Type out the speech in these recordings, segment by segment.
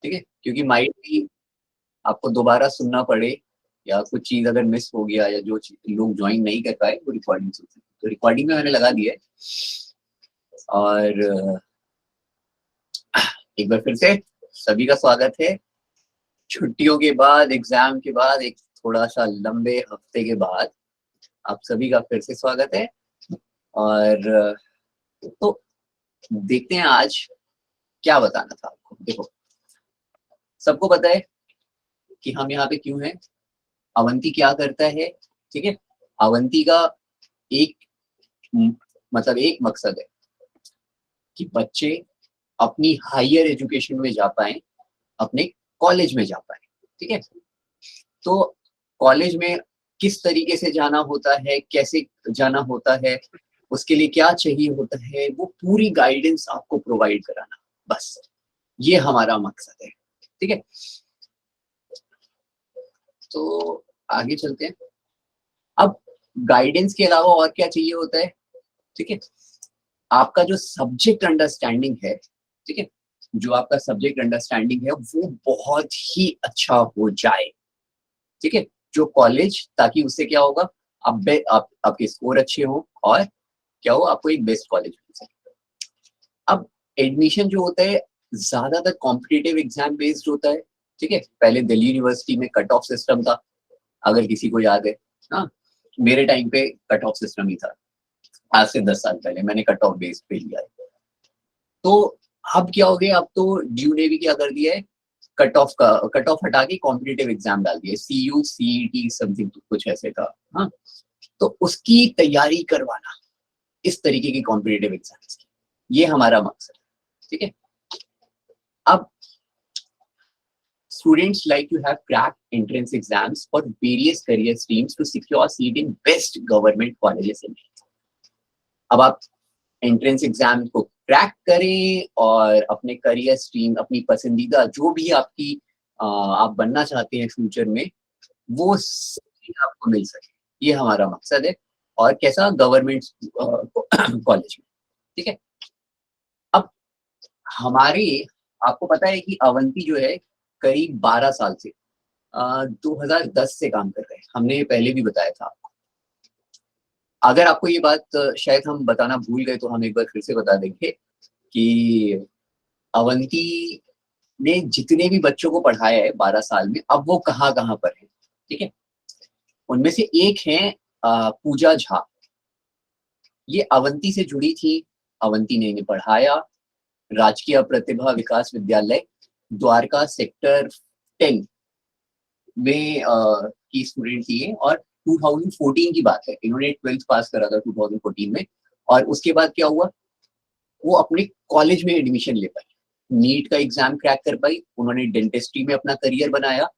ठीक है, क्योंकि माइट भी आपको दोबारा सुनना पड़े या कुछ चीज अगर मिस हो गया या जो लोग ज्वाइन नहीं कर पाए वो रिकॉर्डिंग सुन सकते। तो रिकॉर्डिंग में मैंने लगा दिया है। और एक बार फिर से सभी का स्वागत है। छुट्टियों के बाद, एग्जाम के बाद, एक थोड़ा सा लंबे हफ्ते के बाद आप सभी का फिर से स्वागत है। और तो देखते हैं आज क्या बताना था आपको। देखो, सबको पता है कि हम यहाँ पे क्यों हैं, अवंती क्या करता है। ठीक है, अवंती का एक मतलब एक मकसद है कि बच्चे अपनी हायर एजुकेशन में जा पाए, अपने कॉलेज में जा पाए। ठीक है, तो कॉलेज में किस तरीके से जाना होता है, कैसे जाना होता है, उसके लिए क्या चाहिए होता है, वो पूरी गाइडेंस आपको प्रोवाइड कराना, बस ये हमारा मकसद है। ठीक है, तो आगे चलते हैं। अब गाइडेंस के अलावा और क्या चाहिए होता है। ठीक है, आपका जो सब्जेक्ट अंडरस्टैंडिंग है, ठीक है, जो आपका सब्जेक्ट अंडरस्टैंडिंग है वो बहुत ही अच्छा हो जाए। ठीक है, जो कॉलेज, ताकि उससे क्या होगा, आपके स्कोर अच्छे हो और क्या हो, आपको एक बेस्ट कॉलेज मिल सके। अब एडमिशन जो होता है ज्यादातर कॉम्पिटिटिव एग्जाम बेस्ड होता है। ठीक है, पहले दिल्ली यूनिवर्सिटी में कट ऑफ सिस्टम था, अगर किसी को याद है। हाँ, मेरे टाइम पे कट ऑफ सिस्टम ही था। आज से 10 साल पहले मैंने कट ऑफ बेस पे लिया है। तो अब क्या हो गया, अब तो ड्यू ने भी क्या कर दिया है, कट ऑफ हटा के कॉम्पिटिटिव एग्जाम डाल दिया, CU CET समथिंग कुछ ऐसे था। हाँ, तो उसकी तैयारी करवाना, इस तरीके की कॉम्पिटिटिव एग्जाम्स की, ये हमारा मकसद है। ठीक है, अब students like to have cracked entrance exams for various career streams to secure seat in best government colleges in India. अब आप एंट्रेंस एग्जाम को क्रैक करें और अपने करियर स्ट्रीम, अपनी पसंदीदा जो भी आपकी आप बनना चाहते हैं फ्यूचर में, वो आपको मिल सके, ये हमारा मकसद है। और कैसा, गवर्नमेंट कॉलेज में। ठीक है, अब हमारे, आपको पता है कि अवंती जो है करीब 12 साल से 2010 से काम कर रहे हैं, हमने ये पहले भी बताया था आपको। अगर आपको ये बात शायद हम बताना भूल गए तो हम एक बार फिर से बता देंगे कि अवंती ने जितने भी बच्चों को पढ़ाया है 12 साल में, अब वो कहाँ कहाँ पर है। ठीक है, उनमें से एक है पूजा झा, ये अवंती से जुड़ी थी, अवंती ने इन्हें पढ़ाया। राजकीय प्रतिभा विकास विद्यालय द्वारका सेक्टर 10 में की स्टूडेंट थी। और 2014 की बात है, इन्होंने 12th पास करा था 2014 में। और उसके बाद क्या हुआ, वो अपने कॉलेज में एडमिशन ले पाई, नीट का एग्जाम क्रैक कर पाई, उन्होंने डेंटिस्ट्री में अपना करियर बनाया।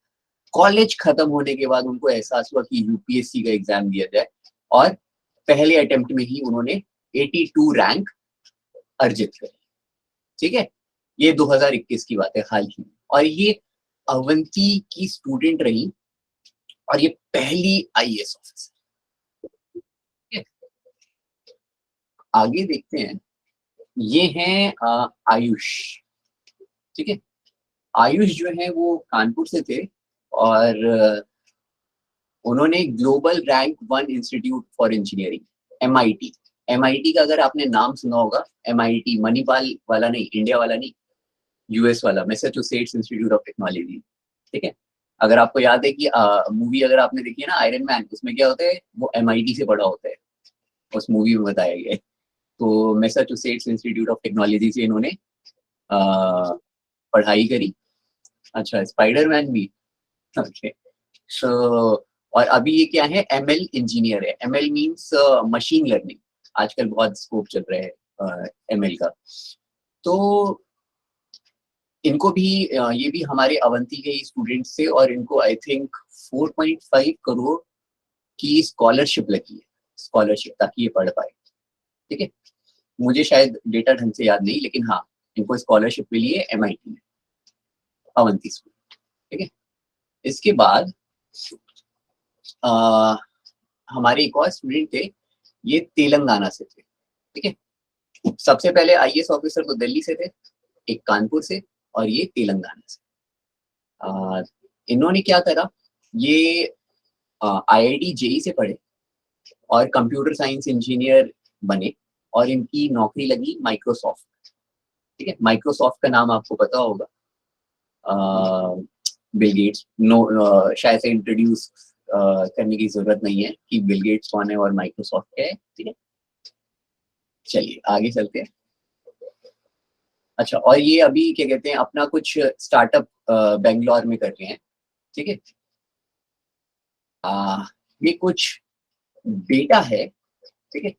कॉलेज खत्म होने के बाद उनको एहसास हुआ कि यूपीएससी का एग्जाम दिया जाए, और पहले अटेम्प्ट में ही उन्होंने 82 रैंक अर्जित करी। ठीक है, ये 2021 की बात है, हाल ही में। और ये अवंती की स्टूडेंट रही, और ये पहली IAS ऑफिसर। आगे देखते हैं, ये हैं आयुष। ठीक है, आयुष जो है वो कानपुर से थे, और उन्होंने global rank 1 institute for engineering MIT का अगर आपने नाम सुना होगा, MIT मणिपाल वाला नहीं, इंडिया वाला नहीं, US वाला, मैसाचुसेट्स इंस्टीट्यूट ऑफ टेक्नोलॉजी। ठीक है, अगर आपको याद है कि मूवी अगर आपने देखी है ना आयरन मैन, उसमें क्या होता है, वो MIT से पढ़ा होता है, उस मूवी में बताया गया है। तो मैसाचुसेट्स इंस्टीट्यूट ऑफ टेक्नोलॉजी से इन्होंने पढ़ाई करी। अच्छा, स्पाइडरमैन भी। ओके, सो और अभी ये क्या है, ML इंजीनियर है। ML मींस मशीन लर्निंग, आजकल बहुत स्कोप चल रहा है ML का। तो इनको भी ये भी हमारे अवंती के ही स्टूडेंट से, और इनको आई थिंक 4.5 करोड़ की स्कॉलरशिप लगी है, स्कॉलरशिप, ताकि ये पढ़ पाए। ठीक है, मुझे शायद डेटा ढंग से याद नहीं, लेकिन हाँ, इनको स्कॉलरशिप मिली है MIT में, अवंती स्कूल। ठीक है, इसके बाद हमारे एक और स्टूडेंट थे, ये तेलंगाना से थे। ठीक है, सबसे पहले IAS ऑफिसर तो दिल्ली से थे, एक कानपुर से, और ये तेलंगाना से। इन्होंने क्या करा, ये IIT JEE से पढ़े और कंप्यूटर साइंस इंजीनियर बने और इनकी नौकरी लगी माइक्रोसॉफ्ट। ठीक है, माइक्रोसॉफ्ट का नाम आपको पता होगा, बिल गेट्स, शायद से इंट्रोड्यूस करने की जरूरत नहीं है कि बिल गेट्स कौन है और माइक्रोसॉफ्ट क्या है। ठीक है, चलिए आगे चलते हैं। अच्छा, और ये अभी क्या कहते हैं, अपना कुछ स्टार्टअप बेंगलोर में कर रहे हैं। ठीक है, ये कुछ डेटा है। ठीक है,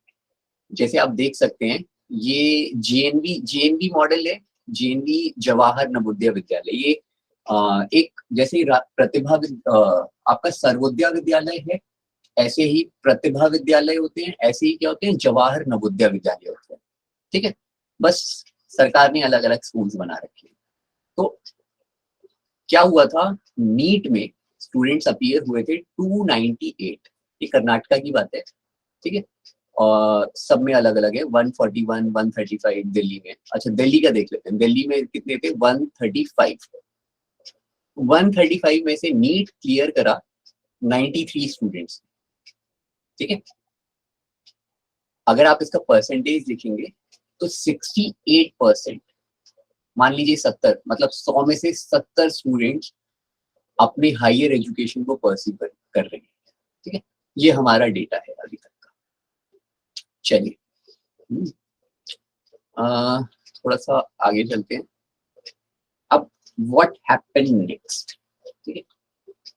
जैसे आप देख सकते हैं, ये जेएनवी मॉडल है, जेएनवी जवाहर नवोदय विद्यालय। ये एक जैसे आपका सर्वोदय विद्यालय है, ऐसे ही प्रतिभा विद्यालय होते हैं, ऐसे ही क्या होते हैं, जवाहर नवोदय विद्यालय होते हैं। ठीक है, बस सरकार ने अलग अलग स्कूल्स बना रखे हैं। तो क्या हुआ था, नीट में स्टूडेंट्स अपीयर हुए थे 298, ये कर्नाटका की बात है। ठीक है, और सब में अलग अलग है, 141, 135 दिल्ली में। अच्छा, दिल्ली का देख लेते हैं, दिल्ली में कितने थे, 135। 135 में से नीट क्लियर करा 93 स्टूडेंट्स। ठीक है, अगर आप इसका परसेंटेज लिखेंगे तो 68%, मान लीजिए 70, मतलब 100 में से 70 स्टूडेंट्स अपने हायर एजुकेशन को परस्यू कर रहे हैं। ठीक है, ये हमारा डेटा है अभी तक का। चलिए थोड़ा सा आगे चलते हैं। अब व्हाट हैपेंड नेक्स्ट। ठीक है,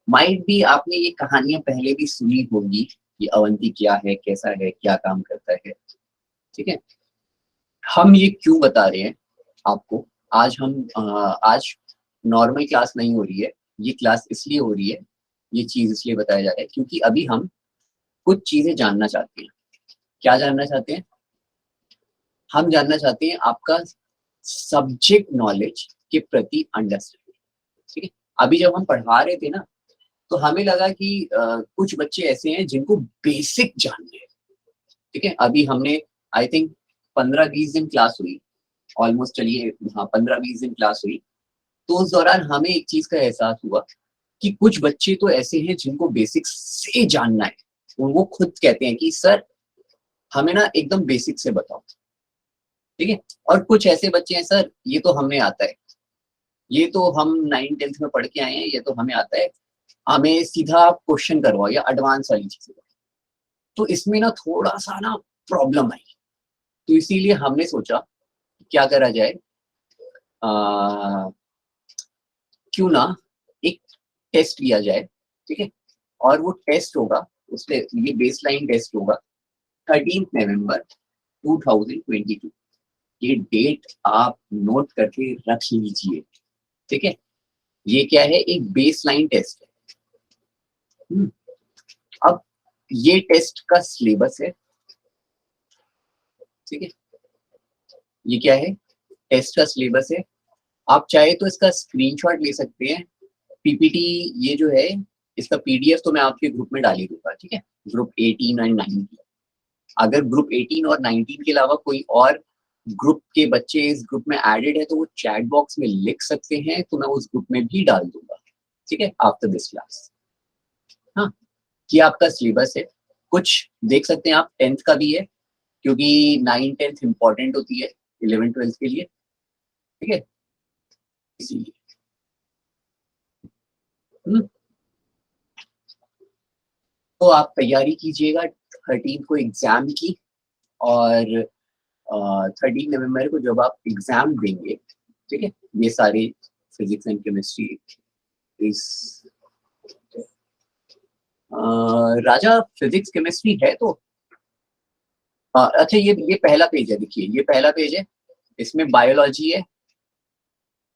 माइट भी आपने ये कहानियां पहले भी सुनी होगी कि अवंती क्या है, कैसा है, क्या काम करता है। ठीक है, हम ये क्यों बता रहे हैं आपको, आज नॉर्मल क्लास नहीं हो रही है, ये क्लास इसलिए हो रही है, ये चीज इसलिए बताया जा रहा है क्योंकि अभी हम कुछ चीजें जानना चाहते हैं। क्या जानना चाहते हैं, हम जानना चाहते हैं आपका सब्जेक्ट नॉलेज के प्रति अंडरस्टैंडिंग। ठीक है, अभी जब हम पढ़ा रहे थे ना, तो हमें लगा कि कुछ बच्चे ऐसे हैं जिनको बेसिक जानना है। ठीक है, अभी हमने आई थिंक 15-20 दिन क्लास हुई, ऑलमोस्ट, चलिए हाँ 15-20 दिन क्लास हुई। तो उस दौरान हमें एक चीज का एहसास हुआ कि कुछ बच्चे तो ऐसे हैं जिनको बेसिक से जानना है। वो खुद कहते हैं कि सर हमें ना एकदम बेसिक से बताओ। ठीक है, और कुछ ऐसे बच्चे हैं, सर ये तो हमें आता है, ये तो हम 9th-10th में पढ़ के आए हैं, ये तो हमें आता है, हमें सीधा क्वेश्चन करवाओ या एडवांस वाली चीजें। तो इसमें ना थोड़ा सा ना प्रॉब्लम आई, तो इसीलिए हमने सोचा क्या करा जाए, क्यों ना एक टेस्ट लिया जाए। ठीक है, और वो टेस्ट होगा, उसमें ये बेसलाइन टेस्ट होगा 13 नवंबर 2022। ये डेट आप नोट करके रख लीजिए। ठीक है, ये क्या है, एक बेसलाइन टेस्ट है। अब ये टेस्ट का सिलेबस है। ठीक है, ये क्या है, टेस्ट का सिलेबस है। आप चाहे तो इसका स्क्रीनशॉट ले सकते हैं, पीपीटी ये जो है, इसका पीडीएफ तो मैं आपके ग्रुप में डाल ही दूंगा। ठीक है, ग्रुप 18 और 19। अगर ग्रुप 18 और 19 के अलावा कोई और ग्रुप के बच्चे इस ग्रुप में एडेड है तो वो चैट बॉक्स में लिख सकते हैं, तो मैं उस ग्रुप में भी डाल दूंगा। ठीक है, आफ्टर दिस क्लास। हाँ, ये आपका सिलेबस है, कुछ देख सकते हैं आप। 10th का भी है, क्योंकि 9th-10th इंपॉर्टेंट होती है 11th-12th के लिए। ठीक है, इसीलिए तो आप तैयारी कीजिएगा 13 को एग्जाम की, और 13 नवंबर को जब आप एग्जाम देंगे, ठीक है, ये सारे फिजिक्स एंड केमिस्ट्री इस राजा फिजिक्स केमिस्ट्री है तो अच्छा, ये पहला पेज है, देखिए ये पहला पेज है, इसमें बायोलॉजी है।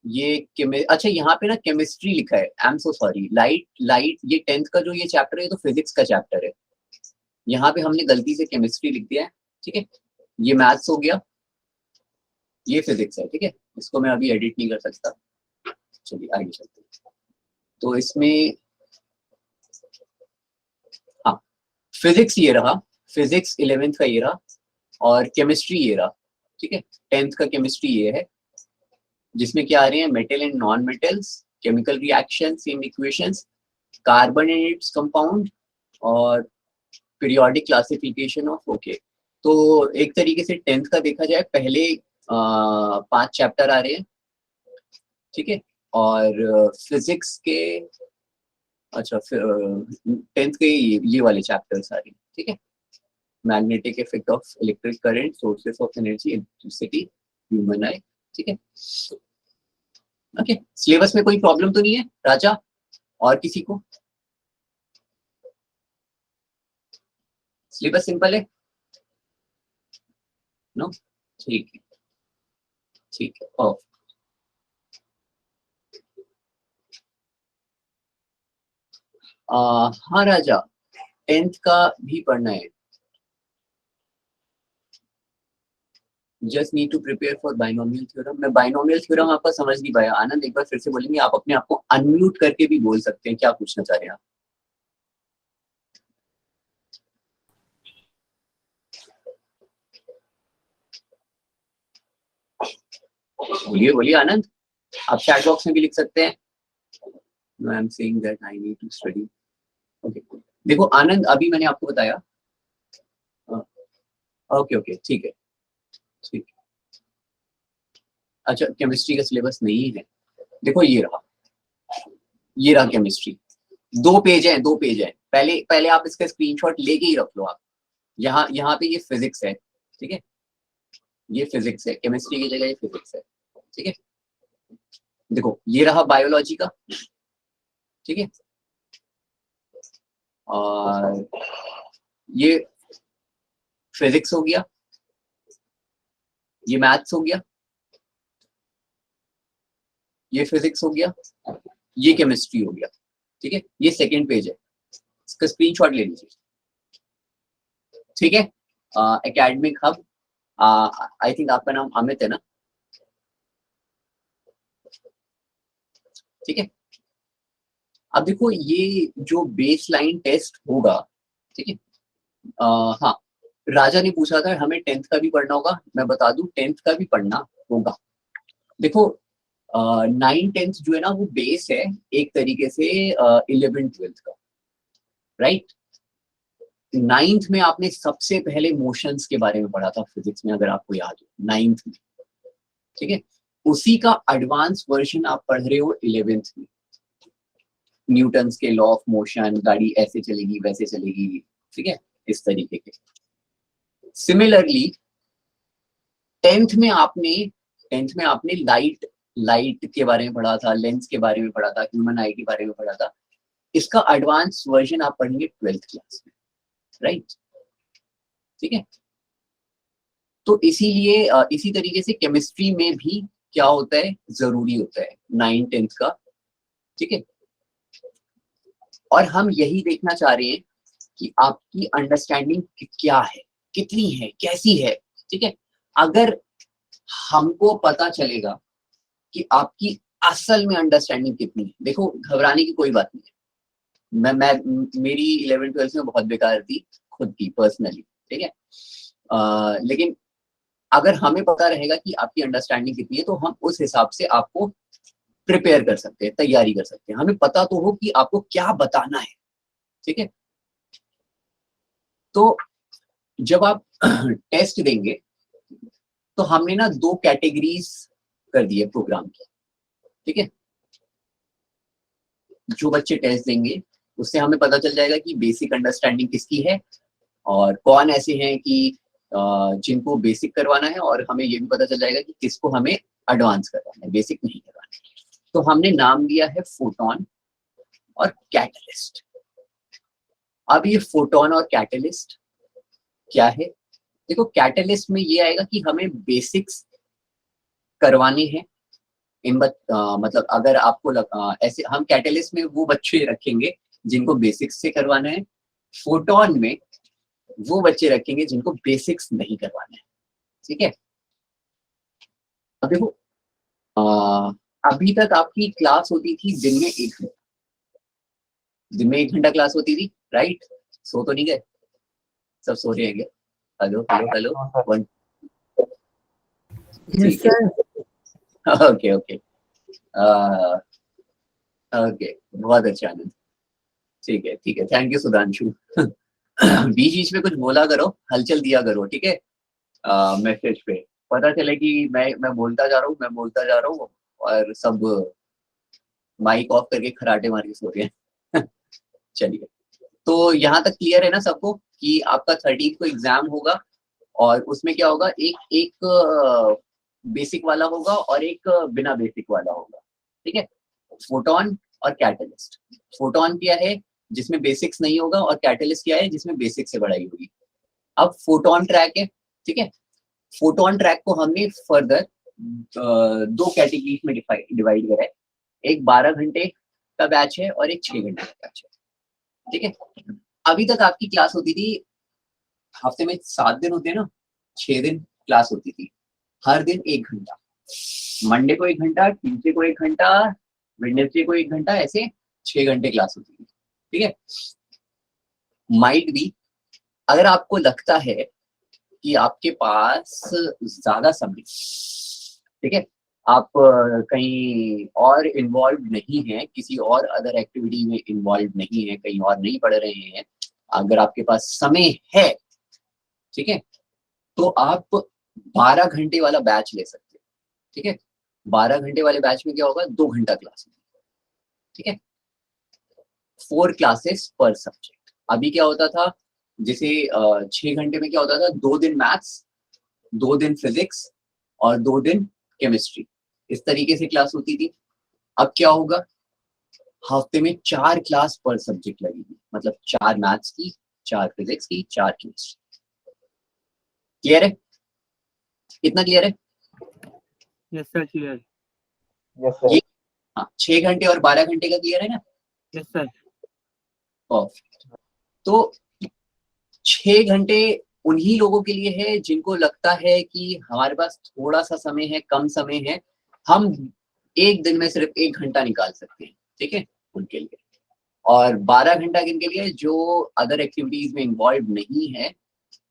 ये अच्छा, यहाँ पे ना केमिस्ट्री लिखा है, I am so sorry, light ये 10th का जो ये चैप्टर है, तो फिजिक्स का चैप्टर है, यहाँ पे हमने गलती से केमिस्ट्री लिख दिया है। ठीक है, ये मैथ्स हो गया, ये फिजिक्स है। ठीक है, इसको मैं अभी एडिट नहीं कर सकता। चलिए आगे चलते हैं। तो इसमें हाँ, फिजिक्स ये रहा, फिजिक्स 11th का ये रहा, और केमिस्ट्री ये रहा। ठीक है, 10th का केमिस्ट्री ये है, जिसमें क्या आ रहे हैं, metal and non metals, chemical reaction, same equations, carbon and its compound, और पीरियोडिक क्लासिफिकेशन ऑफ, ओके। तो एक तरीके से 10th का देखा जाए, पहले 5 चैप्टर आ रहे हैं, ठीक है, और फिजिक्स के, अच्छा 10th के ये वाले चैप्टर सारे, ठीक है, magnetic effect of electric current, sources of energy, electricity, human आई, ठीक है। ओके, सिलेबस में कोई प्रॉब्लम तो नहीं है राजा और किसी को? सिलेबस सिंपल है, नो? ठीक है, ठीक है, ओ हाँ राजा, 10th का भी पढ़ना है। Just need to prepare for binomial theorem. मैं बाइनोमियल थ्योरम आपका समझ नहीं पाया। आनंद एक बार फिर से बोलेंगे? आप अपने आप को अनम्यूट करके भी बोल सकते हैं, क्या पूछना चाह रहे हैं आप? बोलिए बोलिए आनंद, आप चैट बॉक्स में भी लिख सकते हैं। I am saying that I need to study. Okay, देखो आनंद, अभी मैंने आपको बताया, ओके ओके ठीक है, ठीक है। अच्छा, केमिस्ट्री का सिलेबस नहीं है? देखो ये रहा केमिस्ट्री, 2 पेज है, 2 पेज है। पहले पहले आप इसका स्क्रीनशॉट लेके ही रख लो आप। यहाँ यहाँ पे ये फिजिक्स है, ठीक है, ये फिजिक्स है, केमिस्ट्री की जगह ये फिजिक्स है, ठीक है। देखो ये रहा बायोलॉजी का, ठीक है, और ये फिजिक्स हो गया, ये मैथ्स हो गया, ये फिजिक्स हो गया, ये केमिस्ट्री हो गया, ठीक है। ये सेकंड पेज है, इसका स्क्रीनशॉट ले लीजिए, ठीक है। एकेडमिक हब, आई थिंक आपका नाम अमित है ना? ठीक है। अब देखो ये जो बेस लाइन टेस्ट होगा, ठीक है, हाँ, राजा ने पूछा था हमें 10th का भी पढ़ना होगा। मैं बता दूं 10th का भी पढ़ना होगा। देखो 9th-10th जो है ना, वो बेस है एक तरीके से 11th-12th का, राइट। 9th में आपने सबसे पहले मोशंस के बारे में पढ़ा था फिजिक्स में, अगर आपको याद हो, 9th में, ठीक है। उसी का एडवांस वर्जन आप पढ़ रहे हो 11th में, न्यूटन्स के लॉ ऑफ मोशन, गाड़ी ऐसे चलेगी वैसे चलेगी, ठीक है, इस तरीके के। सिमिलरली 10th में आपने लाइट लाइट के बारे में पढ़ा था, लेंस के बारे में पढ़ा था, ह्यूमन आई के बारे में पढ़ा था। इसका एडवांस वर्जन आप पढ़ेंगे 12th क्लास में, राइट, ठीक है। तो इसीलिए इसी तरीके से केमिस्ट्री में भी क्या होता है, जरूरी होता है 9th-10th का, ठीक है। और हम यही देखना चाह रहे हैं कि आपकी अंडरस्टैंडिंग क्या है, कितनी है, कैसी है, ठीक है। अगर हमको पता चलेगा कि आपकी असल में अंडरस्टैंडिंग कितनी है, देखो घबराने की कोई बात नहीं है। मैं मेरी 11th-12th में बहुत बेकार थी खुद की पर्सनली, ठीक है, लेकिन अगर हमें पता रहेगा कि आपकी अंडरस्टैंडिंग कितनी है, तो हम उस हिसाब से आपको प्रिपेयर कर सकते हैं, तैयारी कर सकते हैं। हमें पता तो हो कि आपको क्या बताना है, ठीक है। तो जब आप टेस्ट देंगे, तो हमने ना 2 कैटेगरीज कर दिए प्रोग्राम की, ठीक है। जो बच्चे टेस्ट देंगे उससे हमें पता चल जाएगा कि बेसिक अंडरस्टैंडिंग किसकी है, और कौन ऐसे हैं कि जिनको बेसिक करवाना है, और हमें ये भी पता चल जाएगा कि किसको हमें एडवांस करवाना है, बेसिक नहीं करवाना है। तो हमने नाम दिया है फोटोन और कैटलिस्ट। अब ये फोटोन और कैटलिस्ट क्या है? देखो कैटलिस्ट में ये आएगा कि हमें बेसिक्स करवाने हैं मतलब अगर आपको ऐसे हम कैटलिस्ट में वो बच्चे रखेंगे जिनको बेसिक्स से करवाना है, फोटोन में वो बच्चे रखेंगे जिनको बेसिक्स नहीं करवाना है, ठीक है। अब देखो अभी तक आपकी क्लास होती थी दिन में 1 घंटा, दिन में 1 घंटा क्लास होती थी, राइट। सो तो नहीं गए? सब सो रहे हैं क्या? हेलो हेलो हेलो, 1 ठीक है, ओके ओके। ओके, बहुत अच्छा आनंद। ठीक है, ठीक है, थैंक यू सुधांशु। बीच बीच में कुछ बोला करो, हलचल दिया करो, ठीक है, मैसेज पे। पता चले कि मैं बोलता जा रहा हूँ, मैं बोलता जा रहा हूँ और सब माइक ऑफ करके खराटे मार के सो रहे हैं। चलिए, तो यहाँ तक क्लियर है ना सबको कि आपका 13 को एग्जाम होगा और उसमें क्या होगा, एक एक बेसिक वाला होगा और एक बिना बेसिक वाला होगा, ठीक है। फोटोन और कैटलिस्ट। फोटोन क्या है जिसमें बेसिक्स नहीं होगा, और कैटलिस्ट क्या है जिसमें बेसिक से पढ़ाई होगी। अब फोटोन ट्रैक है, ठीक है। फोटोन ट्रैक को हमने फर्दर दो कैटेगरीज में डिवाइड करा है। एक 12 घंटे का बैच है और एक 6 घंटे का बैच है, ठीक है। अभी तक आपकी क्लास होती थी, हफ्ते में 7 दिन होते हैं ना, 6 दिन क्लास होती थी, हर दिन 1 घंटा। मंडे को 1 घंटा, ट्यूसडे को 1 घंटा, वेडनेसडे को 1 घंटा, ऐसे 6 घंटे क्लास होती थी, ठीक है। माइट भी, अगर आपको लगता है कि आपके पास ज्यादा समय, ठीक है, आप कहीं और इन्वॉल्व नहीं है, किसी और अदर एक्टिविटी में इन्वॉल्व नहीं है, कहीं और नहीं पढ़ रहे हैं, अगर आपके पास समय है, ठीक है, तो आप 12 घंटे वाला बैच ले सकते हैं, ठीक है। 12 घंटे वाले बैच में क्या होगा, 2 घंटा क्लास, ठीक है। 4 क्लासेस पर सब्जेक्ट। अभी क्या होता था, जैसे 6 घंटे में क्या होता था, 2 दिन मैथ्स, 2 दिन फिजिक्स और 2 दिन केमिस्ट्री, इस तरीके से क्लास होती थी। अब क्या होगा, हफ्ते में 4 क्लास पर सब्जेक्ट लगेगी, मतलब 4 मैथ्स की, 4 फिजिक्स की, 4 केमिस्ट्री। क्लियर है, कितना क्लियर है? Yes sir, clear. Yes sir. ये हाँ, 6 घंटे और 12 घंटे का क्लियर है ना? Yes sir. तो 6 घंटे उन्हीं लोगों के लिए है जिनको लगता है कि हमारे पास थोड़ा सा समय है, कम समय है, हम एक दिन में सिर्फ 1 घंटा निकाल सकते हैं, ठीक है, उनके लिए। और 12 घंटा किनके लिए, जो अदर एक्टिविटीज में इन्वॉल्व नहीं है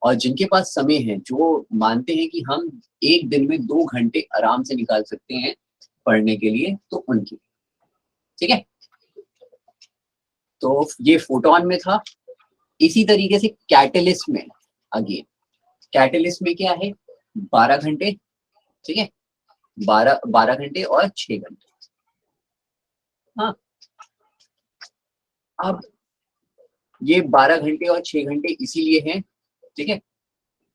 और जिनके पास समय है, जो मानते हैं कि हम एक दिन में 2 घंटे आराम से निकाल सकते हैं पढ़ने के लिए, तो उनके, ठीक है। तो ये फोटोन में था। इसी तरीके से कैटलिस्ट में, अगेन कैटलिस्ट में क्या है, 12 घंटे, ठीक है, 12 घंटे और 6 घंटे। हाँ, अब ये 12 घंटे और 6 घंटे इसीलिए हैं, ठीक है,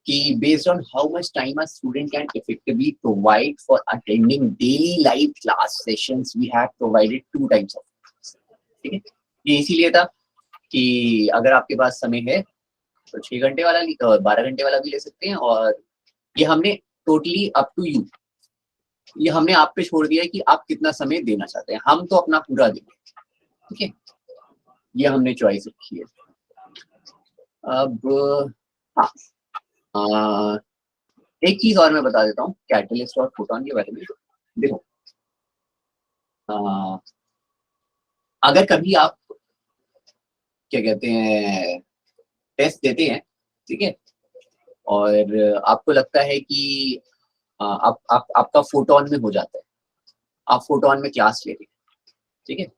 कि based on how much time a student can effectively provide for attending daily live class sessions, we have provided 2 types of, ठीक है। ये इसीलिए था कि अगर आपके पास समय है तो 6 घंटे वाला 12 घंटे वाला भी ले सकते हैं, और ये हमने टोटली अप टू यू, ये हमने आप पे छोड़ दिया है कि आप कितना समय देना चाहते हैं, हम तो अपना पूरा देंगे, ठीक है, ये हमने चॉइस रखी है। अब हाँ, एक चीज और मैं बता देता हूँ कैटलिस्ट और फोटोन के बारे में। देखो, अगर कभी आप क्या कहते हैं टेस्ट देते हैं, ठीक है, और आपको लगता है कि आपका फोटोन में हो जाता है, आप फोटोन में क्लास ले रहे हैं, ठीक है।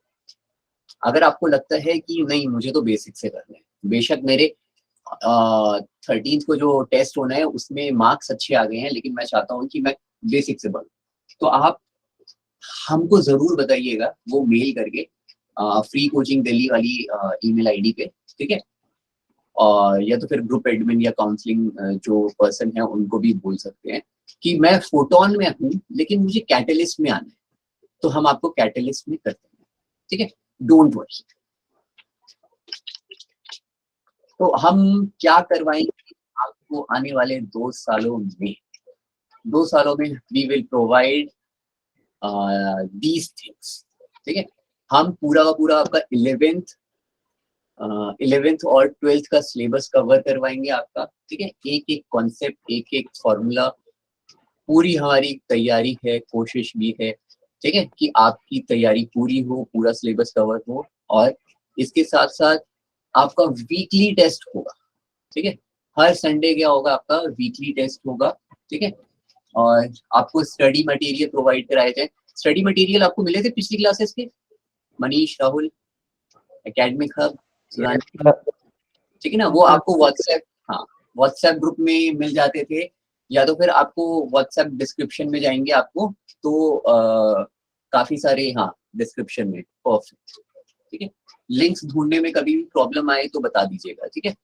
अगर आपको लगता है कि नहीं मुझे तो बेसिक से करना है, बेशक मेरे 13 को जो टेस्ट होना है उसमें मार्क्स अच्छे आ गए हैं, लेकिन मैं चाहता हूँ कि मैं बेसिक से पढ़ूं, तो आप हमको जरूर बताइएगा वो मेल करके, फ्री कोचिंग दिल्ली वाली ईमेल आईडी पे, ठीक है। और या तो फिर ग्रुप एडमिन या काउंसलिंग जो पर्सन है उनको भी बोल सकते हैं कि मैं फोटोन में हूँ लेकिन मुझे कैटलिस्ट में आना है, तो हम आपको कैटलिस्ट में करते हैं, ठीक है, डोंट वरी। तो हम क्या करवाएंगे आपको आने वाले 2 सालों में, 2 सालों में we will provide these things, ठीक है। हम पूरा का पूरा आपका 11th और 12th का सिलेबस कवर करवाएंगे आपका, ठीक है। एक एक कॉन्सेप्ट, एक एक फॉर्मूला, पूरी हमारी तैयारी है, कोशिश भी है, ठीक है, कि आपकी तैयारी पूरी हो, पूरा सिलेबस कवर हो। और इसके साथ साथ आपका वीकली टेस्ट होगा, ठीक है, हर संडे क्या होगा, आपका वीकली टेस्ट होगा, ठीक है। और आपको स्टडी मटेरियल प्रोवाइड कराए जाए। स्टडी मटेरियल आपको मिले थे पिछली क्लासेस के? Manish, Rahul, academic hub, Sudhan, sir. ठीक है ना। वो आपको व्हाट्सएप, हाँ व्हाट्सएप ग्रुप में मिल जाते थे, या तो फिर आपको व्हाट्सएप डिस्क्रिप्शन में जाएंगे आपको तो काफी सारे, हाँ डिस्क्रिप्शन में, परफेक्ट, ठीक है। लिंक्स ढूंढने में कभी भी प्रॉब्लम आए तो बता दीजिएगा, ठीक है।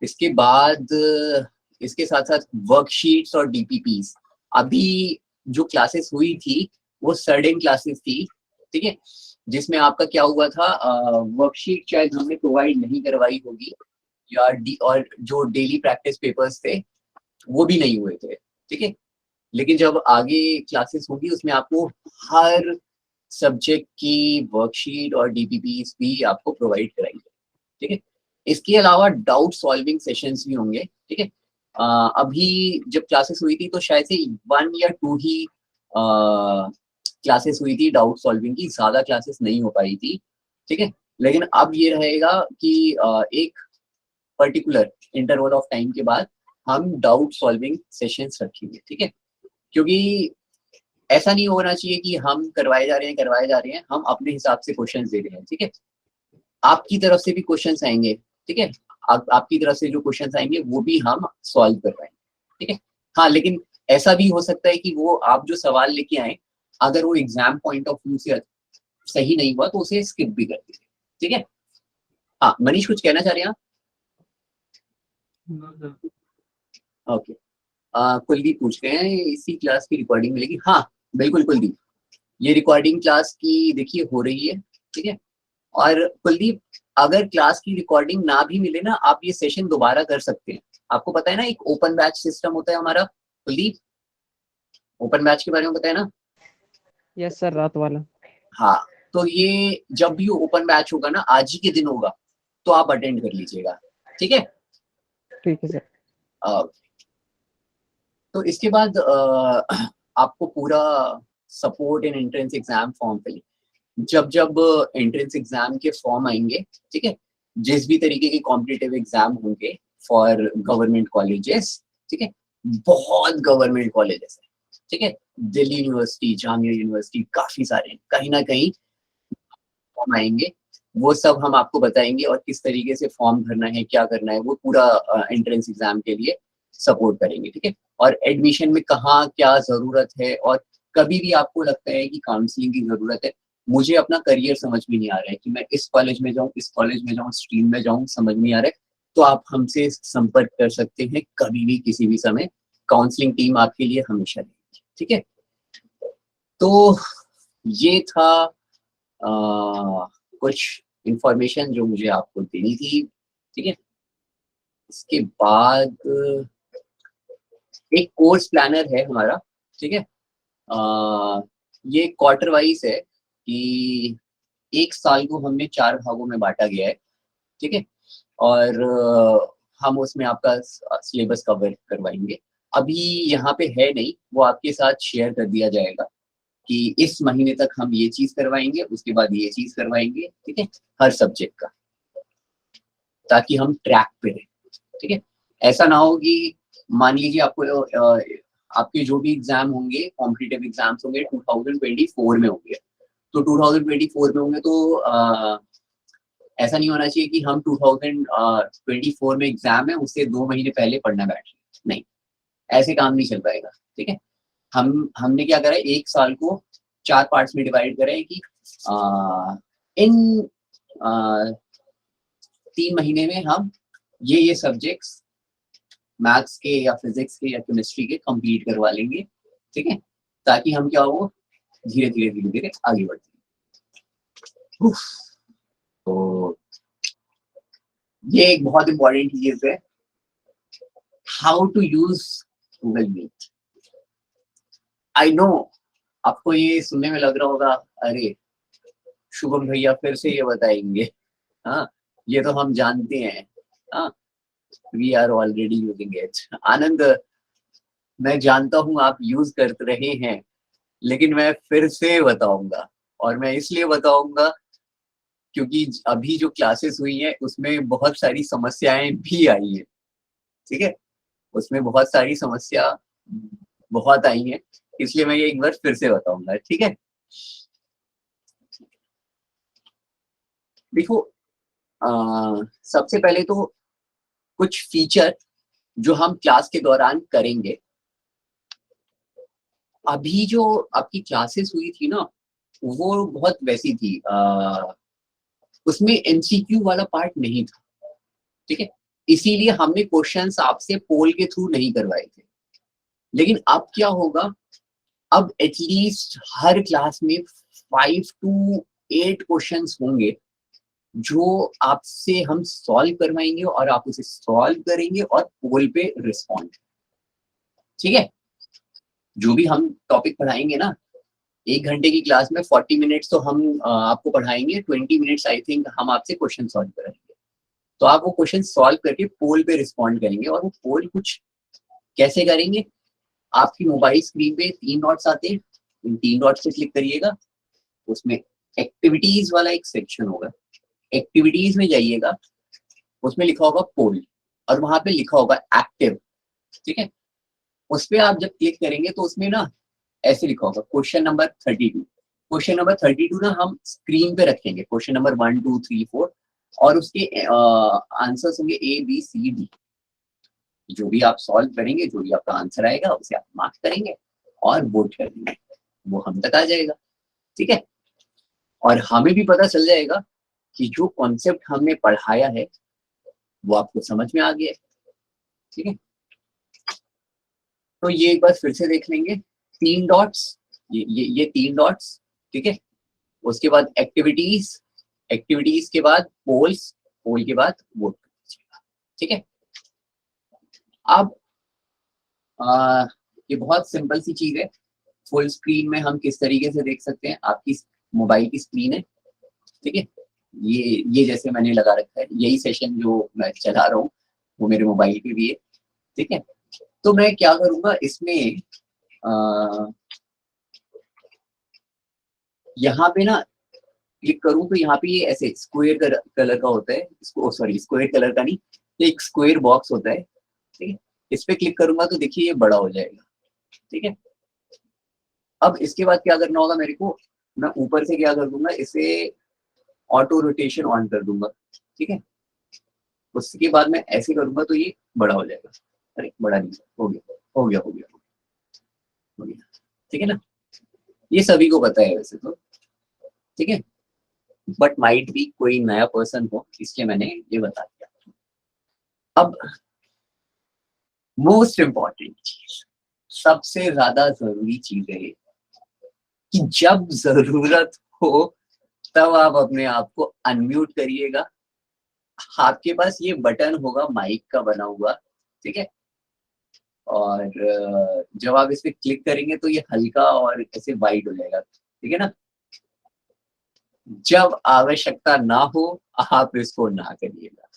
इसके बाद इसके साथ साथ वर्कशीट्स और डीपीपीस, अभी जो क्लासेस हुई थी वो सर्डेन क्लासेस थी, ठीक है, जिसमें आपका क्या हुआ था, वर्कशीट शायद हमने प्रोवाइड नहीं करवाई होगी, या और जो डेली प्रैक्टिस पेपर्स थे वो भी नहीं हुए थे, ठीक है। लेकिन जब आगे क्लासेस होगी उसमें आपको हर सब्जेक्ट की वर्कशीट और डीपीपीस भी आपको प्रोवाइड कराएंगे, ठीक है। इसके अलावा डाउट सॉल्विंग सेशंस भी होंगे, ठीक है। अभी जब क्लासेस हुई थी तो शायद से 1 या 2 ही क्लासेस हुई थी डाउट सॉल्विंग की, ज्यादा क्लासेस नहीं हो पाई थी, ठीक है। लेकिन अब ये रहेगा कि एक पर्टिकुलर इंटरवल ऑफ टाइम के बाद हम डाउट सॉल्विंग सेशंस रखेंगे, ठीक है। क्योंकि ऐसा नहीं होना चाहिए कि हम करवाए जा रहे हैं, हम अपने हिसाब से क्वेश्चंस दे रहे हैं, ठीक है। आपकी तरफ से भी क्वेश्चंस आएंगे, ठीक है। आपकी तरफ से जो क्वेश्चंस आएंगे वो भी हम सॉल्व करवाएंगे, ठीक है। हाँ, लेकिन ऐसा भी हो सकता है कि वो आप जो सवाल लेके आए, अगर वो एग्जाम पॉइंट ऑफ व्यू से सही नहीं हुआ तो उसे स्किप भी कर दीजिए, ठीक है। हाँ मनीष, कुछ कहना चाह रहे हैं आप? No, sir. ओके, कुलदीप पूछ रहे हैं इसी क्लास की रिकॉर्डिंग मिलेगी? हाँ बिल्कुल कुलदीप, ये रिकॉर्डिंग क्लास की देखिए हो रही है, ठीक है। और कुलदीप, अगर क्लास की रिकॉर्डिंग ना भी मिले ना, आप ये सेशन दोबारा कर सकते हैं। आपको पता है ना एक ओपन बैच सिस्टम होता है हमारा, कुलदीप ओपन बैच के बारे में पता है ना? Yes sir, रात वाला. हाँ, तो ये जब भी ओपन बैच होगा ना, आज ही के दिन होगा, तो आप अटेंड कर लीजिएगा, ठीक है। ठीक है सर. तो इसके बाद आपको पूरा support in entrance exam form fill, जब जब एंट्रेंस एग्जाम के फॉर्म आएंगे, ठीक है, जिस भी तरीके के कॉम्पिटिटिव एग्जाम होंगे फॉर गवर्नमेंट कॉलेजेस, ठीक है, बहुत गवर्नमेंट कॉलेजेस है, ठीक है, दिल्ली यूनिवर्सिटी, जामिया यूनिवर्सिटी, काफी सारे, कहीं ना कहीं फॉर्म आएंगे, वो सब हम आपको बताएंगे, और किस तरीके से फॉर्म भरना है, क्या करना है, वो पूरा एंट्रेंस एग्जाम के लिए सपोर्ट करेंगे, ठीक है। और एडमिशन में कहाँ क्या जरूरत है, और कभी भी आपको लगता है कि काउंसलिंग की जरूरत है, मुझे अपना करियर समझ में नहीं आ रहा है कि मैं इस कॉलेज में जाऊँ, इस कॉलेज में जाऊँ, स्ट्रीम में जाऊँ, समझ नहीं आ रहा है, तो आप हमसे संपर्क कर सकते हैं कभी भी, किसी भी समय। काउंसलिंग टीम आपके लिए हमेशा रहेगी, ठीक है। तो ये था कुछ इंफॉर्मेशन जो मुझे आपको देनी थी, ठीक है। इसके बाद एक कोर्स प्लानर है हमारा, ठीक है। ये क्वार्टर वाइज है कि एक साल को हमने 4 भागों में बांटा गया है, ठीक है। और हम उसमें आपका सिलेबस कवर करवाएंगे। अभी यहाँ पे है नहीं, वो आपके साथ शेयर कर दिया जाएगा कि इस महीने तक हम ये चीज करवाएंगे, उसके बाद ये चीज करवाएंगे, ठीक है, हर सब्जेक्ट का, ताकि हम ट्रैक पे रहें, ठीक है। ऐसा ना हो कि मान लीजिए आपको आपके जो भी एग्जाम होंगे, कॉम्पिटिटिव एग्जाम्स होंगे 2024 में होंगे, तो 2024 में होंगे तो ऐसा नहीं होना चाहिए कि हम 2024 में एग्जाम है उससे 2 महीने पहले पढ़ना बैठ रहे, नहीं, ऐसे काम नहीं चल पाएगा, ठीक है। हमने क्या करा है, एक साल को 4 पार्ट्स में डिवाइड करा है कि इन 3 महीने में हम ये सब्जेक्ट्स मैथ्स के या फिजिक्स के या केमिस्ट्री के कंप्लीट करवा लेंगे, ठीक है, ताकि हम क्या हो, धीरे धीरे आगे बढ़ते हैं। तो ये एक बहुत इंपॉर्टेंट चीज है, how to use Google Meet. I know आपको ये सुनने में लग रहा होगा, अरे शुभम भैया फिर से ये बताएंगे, हाँ ये तो हम जानते हैं, हाँ we are already using it. Anand, मैं जानता हूं आप यूज कर रहे हैं, लेकिन मैं फिर से बताऊंगा, और मैं इसलिए बताऊंगा क्योंकि अभी जो क्लासेस हुई हैं उसमें बहुत सारी समस्याएं भी आई हैं, ठीक है, उसमें बहुत सारी समस्या बहुत आई हैं, इसलिए मैं ये एक बार फिर से बताऊंगा, ठीक है। देखो सबसे पहले तो कुछ फीचर जो हम क्लास के दौरान करेंगे। अभी जो आपकी क्लासेस हुई थी ना, वो बहुत वैसी थी, उसमें एमसीक्यू वाला पार्ट नहीं था, ठीक है। इसीलिए हमने क्वेश्चंस आपसे पोल के थ्रू नहीं करवाए थे। लेकिन अब क्या होगा, अब एटलीस्ट हर क्लास में 5 to 8 क्वेश्चंस होंगे जो आपसे हम सॉल्व करवाएंगे और आप उसे सॉल्व करेंगे और पोल पे रिस्पॉन्ड, ठीक है। जो भी हम टॉपिक पढ़ाएंगे ना, 1 घंटे की क्लास में 40 मिनट्स तो हम आपको पढ़ाएंगे, 20 मिनट्स आई थिंक हम आपसे क्वेश्चन सॉल्व कराएंगे। तो आप वो क्वेश्चन सॉल्व करके पोल पे रिस्पॉन्ड करेंगे। और वो पोल कुछ कैसे करेंगे, आपकी मोबाइल स्क्रीन पे 3 डॉट्स आते हैं, इन 3 डॉट्स पे क्लिक करिएगा, उसमें एक्टिविटीज वाला एक सेक्शन होगा, एक्टिविटीज में जाइएगा, उसमें लिखा होगा पोल और वहां पे लिखा होगा एक्टिव, ठीक है। उस पर आप जब क्लिक करेंगे तो उसमें ना ऐसे लिखा होगा क्वेश्चन नंबर 32। क्वेश्चन नंबर 32 ना हम स्क्रीन पे रखेंगे, क्वेश्चन नंबर 1 2 3 4, और उसके आंसर्स होंगे ABCD। जो भी आप सॉल्व करेंगे, जो भी आपका आंसर आएगा उसे आप मार्क करेंगे और वोट कर देंगे, वो हम तक आ जाएगा, ठीक है। और हमें भी पता चल जाएगा कि जो कॉन्सेप्ट हमने पढ़ाया है वो आपको समझ में आ गया है, ठीक है। तो ये एक बार फिर से देख लेंगे, 3 डॉट्स, ये 3 डॉट्स, ठीक है। उसके बाद एक्टिविटीज, एक्टिविटीज के बाद पोल्स, पोल के बाद वोट, ठीक है। अब ये बहुत सिंपल सी चीज है। फुल स्क्रीन में हम किस तरीके से देख सकते हैं, आपकी मोबाइल की स्क्रीन है, ठीक है। ये जैसे मैंने लगा रखा है, यही सेशन जो मैं चला रहा हूँ वो मेरे मोबाइल पे भी है, ठीक है। तो मैं क्या करूंगा इसमें, यहाँ पे ना क्लिक करूं तो यहाँ पे ये ऐसे स्क्वायर कलर का होता है, इसको सॉरी स्क्वायर कलर का नहीं, ये एक स्क्वायर बॉक्स होता है, ठीक है। इस पे क्लिक करूंगा तो देखिए ये बड़ा हो जाएगा, ठीक है। अब इसके बाद क्या करना होगा मेरे को, मैं ऊपर से क्या कर दूंगा, इसे ऑटो रोटेशन ऑन कर दूंगा, ठीक है। उसके बाद मैं ऐसे करूंगा तो ये बड़ा हो जाएगा। अरे बड़ा नहीं, हो गया हो गया हो गया हो गया, ठीक है ना। ये सभी को पता है वैसे तो, ठीक है, बट माइट भी कोई नया पर्सन हो इसलिए मैंने ये बता दिया। अब मोस्ट इम्पॉर्टेंट चीज, सबसे ज्यादा जरूरी चीज है कि जब जरूरत हो तब आप अपने आप को अनम्यूट करिएगा। आपके पास ये बटन होगा माइक का बना हुआ, ठीक है। और जब आप इस पे क्लिक करेंगे तो ये हल्का और ऐसे वाइड हो जाएगा, ठीक है ना। जब आवश्यकता ना हो आप इसको ना करिएगा,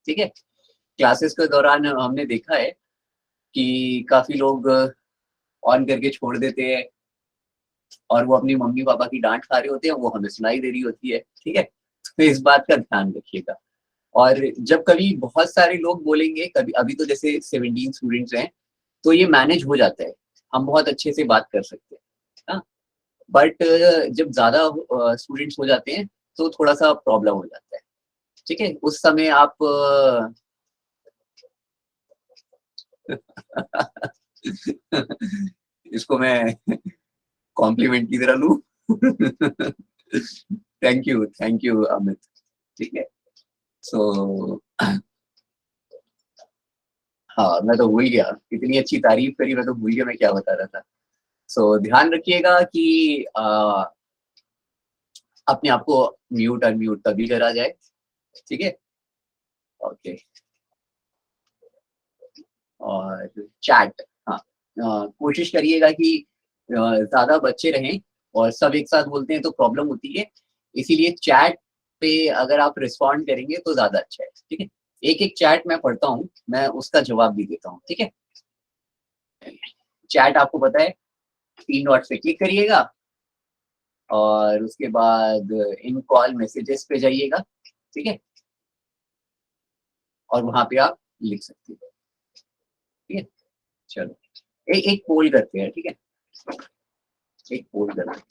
ठीक है। क्लासेस के दौरान हमने देखा है कि काफी लोग ऑन करके छोड़ देते हैं और वो अपनी मम्मी पापा की डांट खा रहे होते हैं, वो हमें सुनाई दे रही होती है, ठीक है। तो इस बात का ध्यान रखिएगा। और जब कभी बहुत सारे लोग बोलेंगे, कभी अभी तो जैसे 17 स्टूडेंट्स हैं तो ये मैनेज हो जाता है, हम बहुत अच्छे से बात कर सकते हैं, हाँ। बट जब ज्यादा स्टूडेंट्स हो जाते हैं तो थोड़ा सा प्रॉब्लम हो जाता है, ठीक है। उस समय आप इसको मैं कॉम्प्लीमेंट की तरह लूं। थैंक यू अमित, ठीक है। सो हाँ, मैं तो भूल गया, इतनी अच्छी तारीफ करी, मैं तो भूल गया मैं क्या बता रहा था। सो ध्यान रखिएगा कि अपने आप को म्यूट अनम्यूट तभी करा जाए, ठीक है। ओके, और चैट, हाँ, कोशिश करिएगा कि ज्यादा बच्चे रहें, और सब एक साथ बोलते हैं तो प्रॉब्लम होती है, इसीलिए चैट पे अगर आप रिस्पॉन्ड करेंगे तो ज्यादा अच्छा है, ठीक है। एक एक चैट मैं पढ़ता हूँ, मैं उसका जवाब भी देता हूँ, ठीक है। चैट आपको पता है, 3 डॉट्स पे क्लिक करिएगा और उसके बाद इन कॉल मैसेजेस पे जाइएगा, ठीक है, और वहां पे आप लिख सकते हैं, ठीक है। चलो एक पोल करते हैं, ठीक है, एक पोल करते हैं।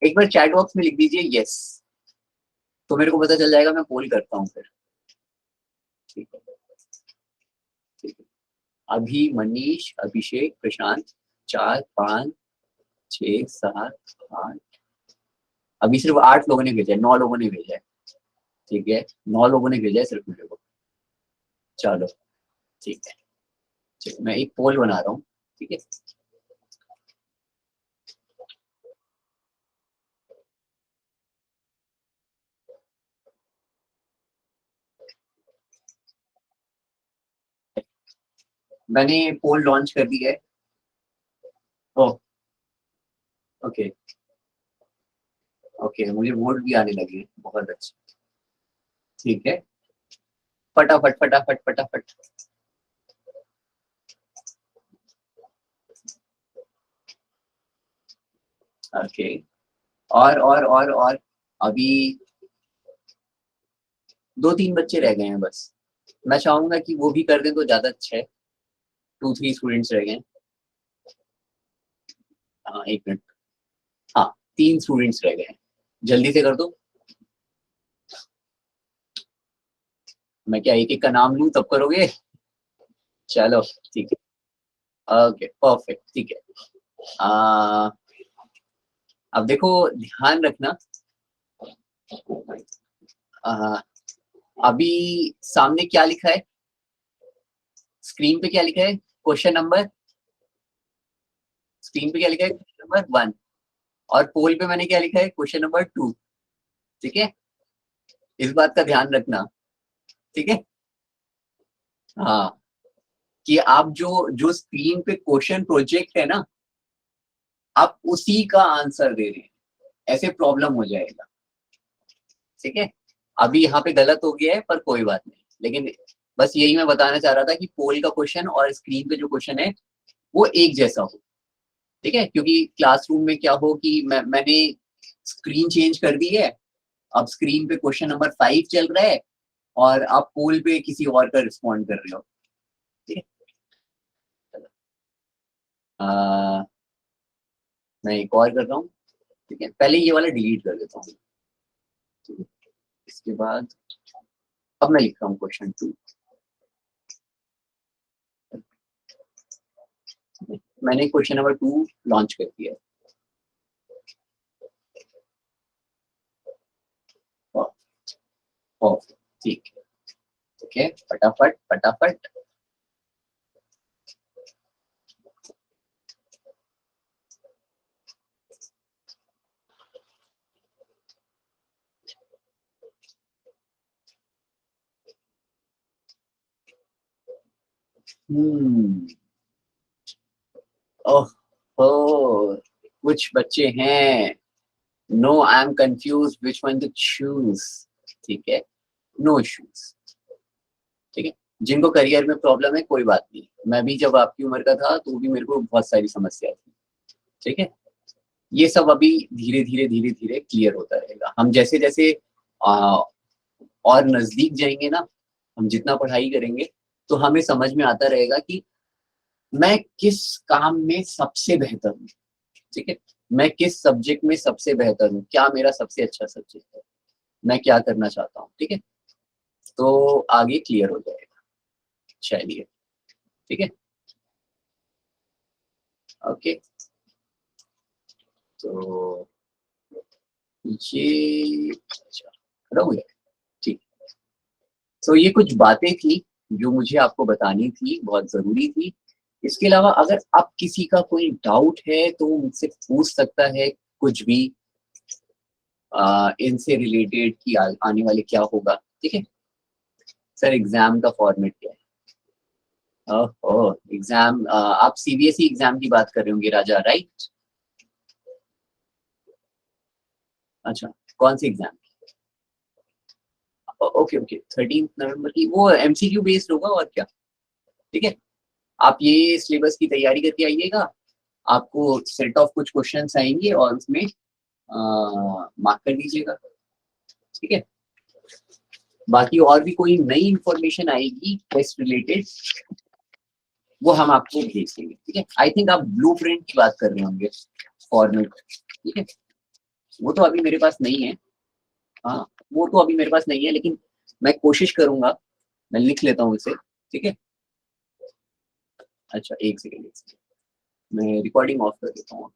एक बार चैट बॉक्स में लिख दीजिए यस, तो मेरे को पता चल जाएगा, मैं पोल करता हूँ फिर। ठीक है, ठीक है। अभी मनीष, अभिषेक, प्रशांत, 4, 5, 6, 7, 8, अभी सिर्फ 8 लोगों ने भेजा है, 9 लोगों ने भेजा है। ठीक है, 9 लोगों ने भेजा है सिर्फ मेरे को। चलो ठीक है, चलो मैं एक पोल बना रहा हूँ। ठीक है, मैंने पोल लॉन्च कर दिया है। ओह ओके, ओके, मुझे वोट भी आने लगे, बहुत अच्छा। ठीक है, फटाफट फटाफट फटाफट। ओके, और अभी 2-3 बच्चे रह गए हैं बस। मैं चाहूंगा कि वो भी कर दें तो ज्यादा अच्छा है। 2-3 स्टूडेंट्स रह गए हैं। हाँ, 1 मिनट। हाँ, 3 स्टूडेंट्स रह गए हैं, जल्दी से कर दो। मैं क्या एक एक का नाम लूं तब करोगे? चलो ठीक है, ओके परफेक्ट, ठीक है। अब देखो, ध्यान रखना। आ, अभी सामने क्या लिखा है, स्क्रीन पे क्या लिखा है? क्वेश्चन नंबर, स्क्रीन पे क्या लिखा है? Question number 1। और पोल पे मैंने क्या लिखा है? Question number 2। ठीक है, इस बात का ध्यान रखना। ठीक है, हाँ, कि आप जो जो स्क्रीन पे क्वेश्चन प्रोजेक्ट है ना, आप उसी का आंसर दे रहे हैं, ऐसे प्रॉब्लम हो जाएगा। ठीक है, अभी यहाँ पे गलत हो गया है पर कोई बात नहीं, लेकिन बस यही मैं बताना चाह रहा था कि पोल का क्वेश्चन और स्क्रीन पे जो क्वेश्चन है वो एक जैसा हो। ठीक है, क्योंकि क्लासरूम में क्या हो कि मैंने स्क्रीन चेंज कर दी है, अब स्क्रीन पे क्वेश्चन नंबर 5 चल रहा है और आप पोल पे किसी और का रिस्पॉन्ड कर रहे हो। ठीक है, मैं एक और कर रहा हूँ। ठीक है, पहले ये वाला डिलीट कर देता हूँ। ठीक है, इसके बाद अब मैं लिख रहा हूँ क्वेश्चन 2। मैंने क्वेश्चन नंबर 2 लॉन्च कर दिया है। ठीक है, ठीक है, फटाफट फटाफट। हम्म, ओह, कुछ बच्चे हैं, no I am confuse which one to choose. ठीक है, नो इश्यूज। ठीक है, जिनको करियर में प्रॉब्लम है कोई बात नहीं, मैं भी जब आपकी उम्र का था तो भी मेरे को बहुत सारी समस्या थी। ठीक है, ये सब अभी धीरे धीरे धीरे धीरे क्लियर होता रहेगा। हम जैसे जैसे आ, और नजदीक जाएंगे ना, हम जितना पढ़ाई करेंगे तो हमें समझ में आता रहेगा कि मैं किस काम में सबसे बेहतर हूँ। ठीक है, मैं किस सब्जेक्ट में सबसे बेहतर हूँ, क्या मेरा सबसे अच्छा सब्जेक्ट है, मैं क्या करना चाहता हूँ। ठीक है, तो आगे क्लियर हो जाएगा। चलिए, ठीक है, ओके। तो ये अच्छा, खत्म हो गया। ठीक, तो ये कुछ बातें थी जो मुझे आपको बतानी थी, बहुत जरूरी थी। इसके अलावा अगर आप किसी का कोई डाउट है तो मुझसे पूछ सकता है, कुछ भी इनसे रिलेटेड कि आने वाले क्या होगा। ठीक है सर, एग्जाम का फॉर्मेट क्या है? ओह, एग्जाम, आप सीबीएसई एग्जाम की बात कर रहे होंगे राजा, राइट? अच्छा, कौन सी एग्जाम? ओके ओके, 13 नवंबर की, वो एमसीक्यू बेस्ड होगा और क्या। ठीक है, आप ये सिलेबस की तैयारी करके आइएगा, आपको सेट ऑफ कुछ क्वेश्चंस आएंगे और उसमें मार्क कर दीजिएगा। ठीक है, बाकी और भी कोई नई इंफॉर्मेशन आएगी टेस्ट रिलेटेड, वो हम आपको भेज देंगे। ठीक है, आई थिंक आप ब्लूप्रिंट की बात कर रहे होंगे, फॉर्मेट। ठीक है, वो तो अभी मेरे पास नहीं है। हाँ, वो तो अभी मेरे पास नहीं है, लेकिन मैं कोशिश करूंगा, मैं लिख लेता हूँ इसे, ठीक है। अच्छा एक सेकेंड, मैं रिकॉर्डिंग ऑफ कर देता हूँ।